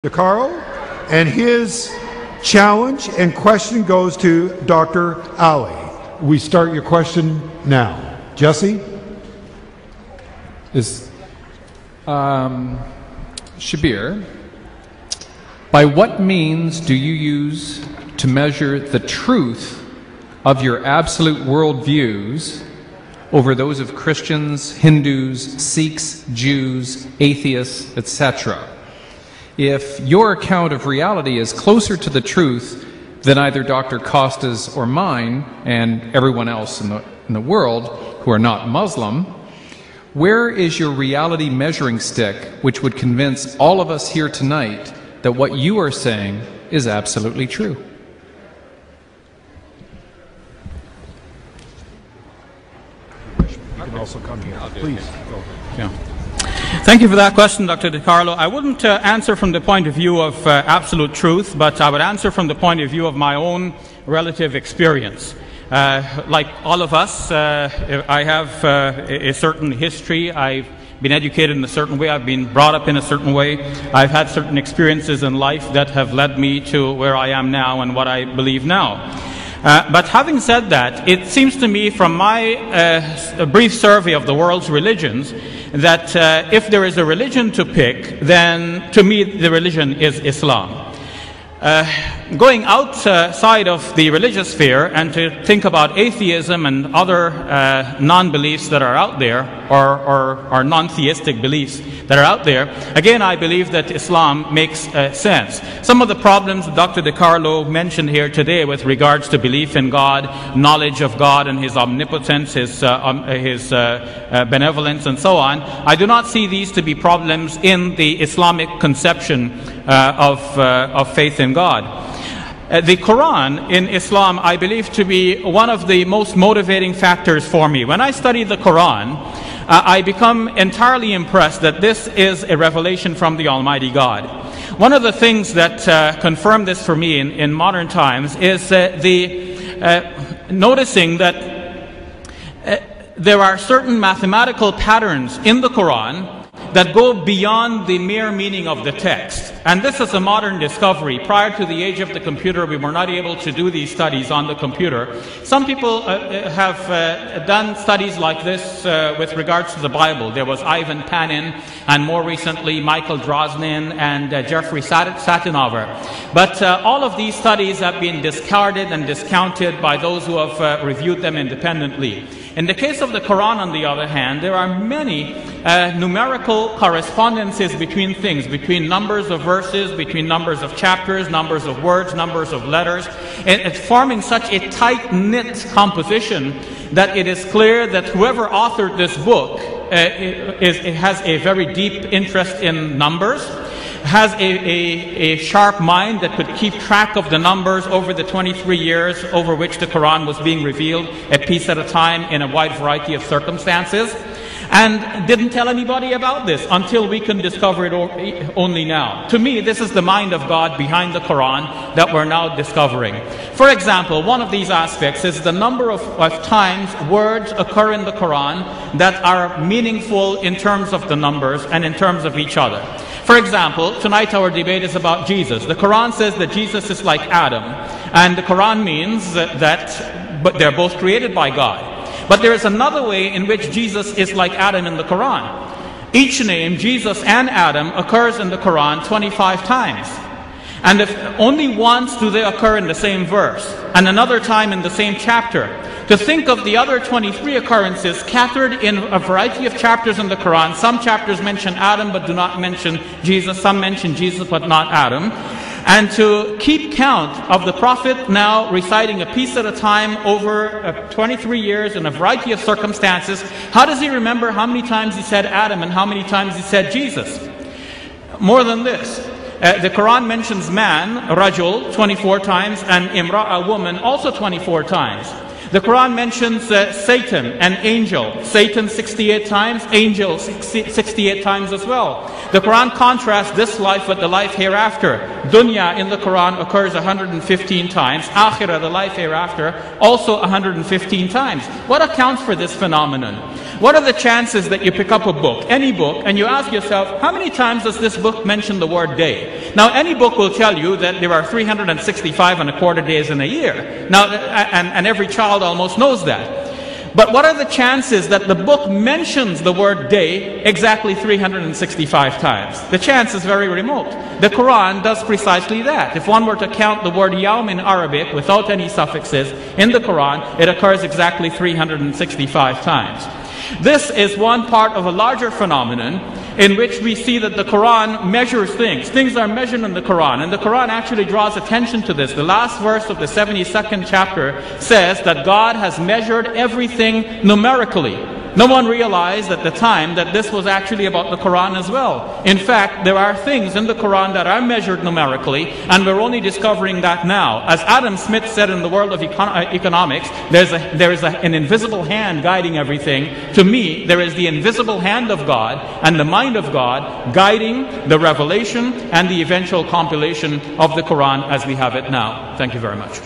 DeCaro, and his challenge and question goes to Dr. Ali. We start your question now. Jesse? Shabir, by what means do you use to measure the truth of your absolute worldviews over those of Christians, Hindus, Sikhs, Jews, atheists, etc.? If your account of reality is closer to the truth than either Dr. Costa's or mine and everyone else in the world who are not Muslim, where is your reality measuring stick which would convince all of us here tonight that what you are saying is absolutely true? You can also come here. Please. Go. Yeah. Thank you for that question, Dr. DiCarlo. I wouldn't answer from the point of view of absolute truth, but I would answer from the point of view of my own relative experience. Like all of us, I have a certain history. I've been educated in a certain way. I've been brought up in a certain way. I've had certain experiences in life that have led me to where I am now and what I believe now. But having said that, it seems to me from my brief survey of the world's religions that if there is a religion to pick, then to me the religion is Islam. Going outside of the religious sphere and to think about atheism and other non-beliefs that are out there, or non-theistic beliefs that are out there, again I believe that Islam makes sense. Some of the problems Dr. DiCarlo mentioned here today with regards to belief in God, knowledge of God and His omnipotence, His benevolence and so on, I do not see these to be problems in the Islamic conception of faith in God. The Quran in Islam I believe to be one of the most motivating factors for me. When I study the Quran, I become entirely impressed that this is a revelation from the Almighty God. One of the things that confirm this for me in modern times is noticing that there are certain mathematical patterns in the Quran that go beyond the mere meaning of the text. And this is a modern discovery. Prior to the age of the computer, we were not able to do these studies on the computer. Some people have done studies like this with regards to the Bible. There was Ivan Panin, and more recently Michael Drosnin and Jeffrey Satinover. But all of these studies have been discarded and discounted by those who have reviewed them independently. In the case of the Quran, on the other hand, there are many numerical correspondences between things, between numbers of verses, between numbers of chapters, numbers of words, numbers of letters, and it's forming such a tight-knit composition that it is clear that whoever authored this book has a very deep interest in numbers, has a sharp mind that could keep track of the numbers over the 23 years over which the Quran was being revealed, a piece at a time in a wide variety of circumstances, and didn't tell anybody about this until we can discover it only now. To me, this is the mind of God behind the Quran that we're now discovering. For example, one of these aspects is the number of times words occur in the Quran that are meaningful in terms of the numbers and in terms of each other. For example, tonight our debate is about Jesus. The Quran says that Jesus is like Adam, and the Quran means but they're both created by God. But there is another way in which Jesus is like Adam in the Quran. Each name, Jesus and Adam, occurs in the Quran 25 times. And if only once do they occur in the same verse, and another time in the same chapter. To think of the other 23 occurrences scattered in a variety of chapters in the Quran. Some chapters mention Adam but do not mention Jesus. Some mention Jesus but not Adam. And to keep count of the Prophet now reciting a piece at a time over 23 years in a variety of circumstances, how does he remember how many times he said Adam and how many times he said Jesus? More than this, the Quran mentions man, rajul, 24 times, and imra, a woman, also 24 times. The Quran mentions Satan, an angel. Satan 68 times, angel 68 times as well. The Quran contrasts this life with the life hereafter. Dunya in the Quran occurs 115 times. Akhirah, the life hereafter, also 115 times. What accounts for this phenomenon? What are the chances that you pick up a book, any book, and you ask yourself, how many times does this book mention the word day? Now, any book will tell you that there are 365¼ days in a year. Now, and every child almost knows that. But what are the chances that the book mentions the word day exactly 365 times? The chance is very remote. The Quran does precisely that. If one were to count the word yawm in Arabic without any suffixes in the Quran, it occurs exactly 365 times. This is one part of a larger phenomenon in which we see that the Quran measures things. Things are measured in the Quran, and the Quran actually draws attention to this. The last verse of the 72nd chapter says that God has measured everything numerically. No one realized at the time that this was actually about the Quran as well. In fact, there are things in the Quran that are measured numerically, and we're only discovering that now. As Adam Smith said in the world of economics, there is an invisible hand guiding everything. To me, there is the invisible hand of God and the mind of God guiding the revelation and the eventual compilation of the Quran as we have it now. Thank you very much.